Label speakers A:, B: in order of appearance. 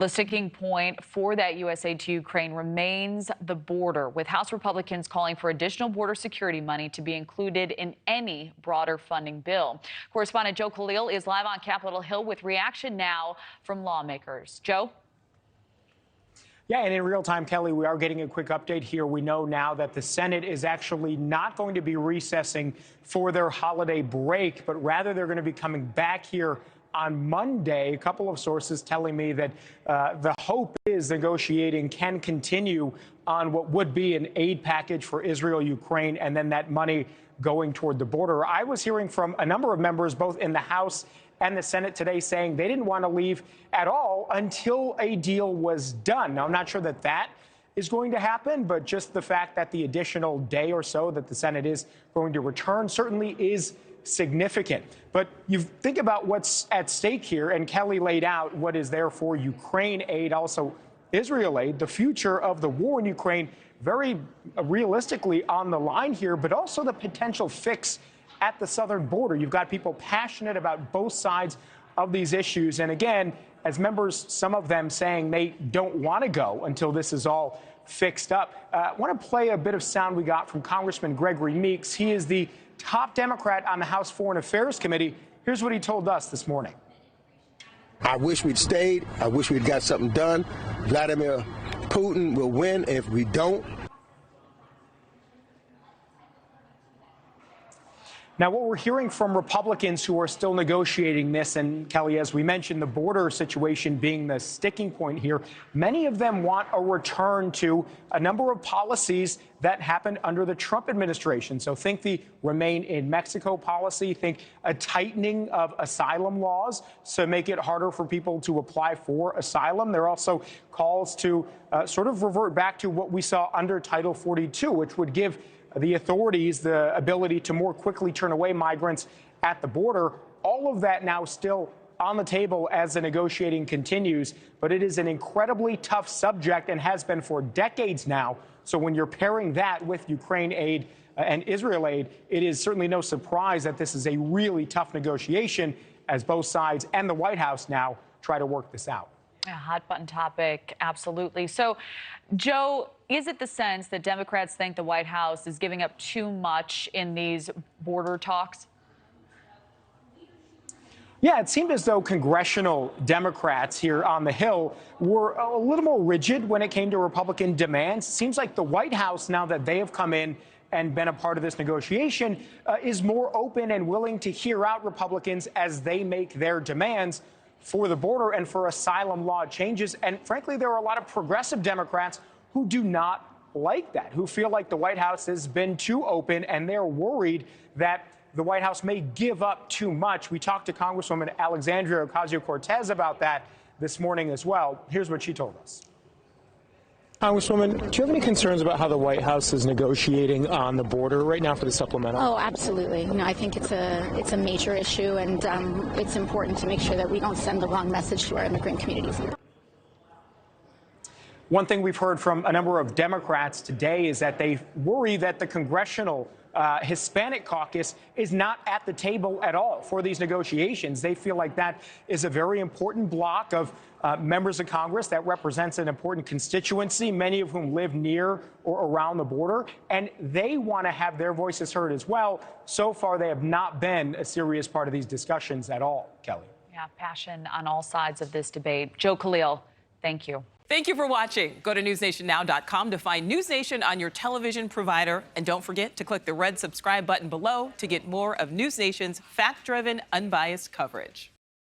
A: The sticking point for that U.S. aid to Ukraine remains the border, with House Republicans calling for additional border security money to be included in any broader funding bill. Correspondent Joe Khalil is live on Capitol Hill with reaction now from lawmakers. Joe?
B: Yeah, and in real time, Kelly, we are getting a quick update here. We know now that the Senate is actually not going to be recessing for their holiday break, but rather they're going to be coming back here on Monday. A couple of sources telling me that the hope is negotiating can continue on what would be an aid package for Israel, Ukraine, and then that money going toward the border. I was hearing from a number of members, both in the House and the Senate today, saying they didn't want to leave at all until a deal was done. Now, I'm not sure that that is going to happen, but just the fact that the additional day or so that the Senate is going to return certainly is significant. But you think about what's at stake here, and Kelly laid out what is there for Ukraine aid, also Israel aid, the future of the war in Ukraine, very realistically on the line here, but also the potential fix at the southern border. You've got people passionate about both sides of these issues. And again, as members, some of them saying they don't want to go until this is all fixed up. I want to play a bit of sound we got from Congressman Gregory Meeks. He is the top Democrat on the House Foreign Affairs Committee. Here's what he told us this morning.
C: I wish we'd stayed. I wish we'd got something done. Vladimir Putin will win. And if we don't,
B: now, what we're hearing from Republicans who are still negotiating this, and Kelly, as we mentioned, the border situation being the sticking point here, many of them want a return to a number of policies that happened under the Trump administration. So think the Remain in Mexico policy, think a tightening of asylum laws to make it harder for people to apply for asylum. There are also calls to sort of revert back to what we saw under Title 42, which would give the authorities the ability to more quickly turn away migrants at the border. All of that now still on the table as the negotiating continues, but it is an incredibly tough subject and has been for decades now. So when you're pairing that with Ukraine aid and Israel aid, it is certainly no surprise that this is a really tough negotiation as both sides and the White House now try to work this out.
A: A hot button topic, absolutely. So, Joe, is it the sense that Democrats think the White House is giving up too much in these border talks?
B: Yeah, it seemed as though congressional Democrats here on the Hill were a little more rigid when it came to Republican demands. It seems like the White House, now that they have come in and been a part of this negotiation, is more open and willing to hear out Republicans as they make their demands for the border and for asylum law changes. And frankly, there are a lot of progressive Democrats who do not like that, who feel like the White House has been too open, and they're worried that the White House may give up too much. We talked to Congresswoman Alexandria Ocasio-Cortez about that this morning as well. Here's what she told us.
D: Congresswoman, do you have any concerns about how the White House is negotiating on the border right now for the supplemental?
E: Oh, absolutely. You know, I think it's a major issue, and it's important to make sure that we don't send the wrong message to our immigrant communities.
B: One thing we've heard from a number of Democrats today is that they worry that the congressional Hispanic caucus is not at the table at all for these negotiations. They feel like that is a very important block of members of Congress that represents an important constituency, many of whom live near or around the border, and they want to have their voices heard as well. So far, they have not been a serious part of these discussions at all, Kelly.
A: Yeah, passion on all sides of this debate. Joe Khalil, thank you.
F: Thank you for watching. Go to newsnationnow.com to find News Nation on your television provider. And don't forget to click the red subscribe button below to get more of News Nation's fact-driven, unbiased coverage.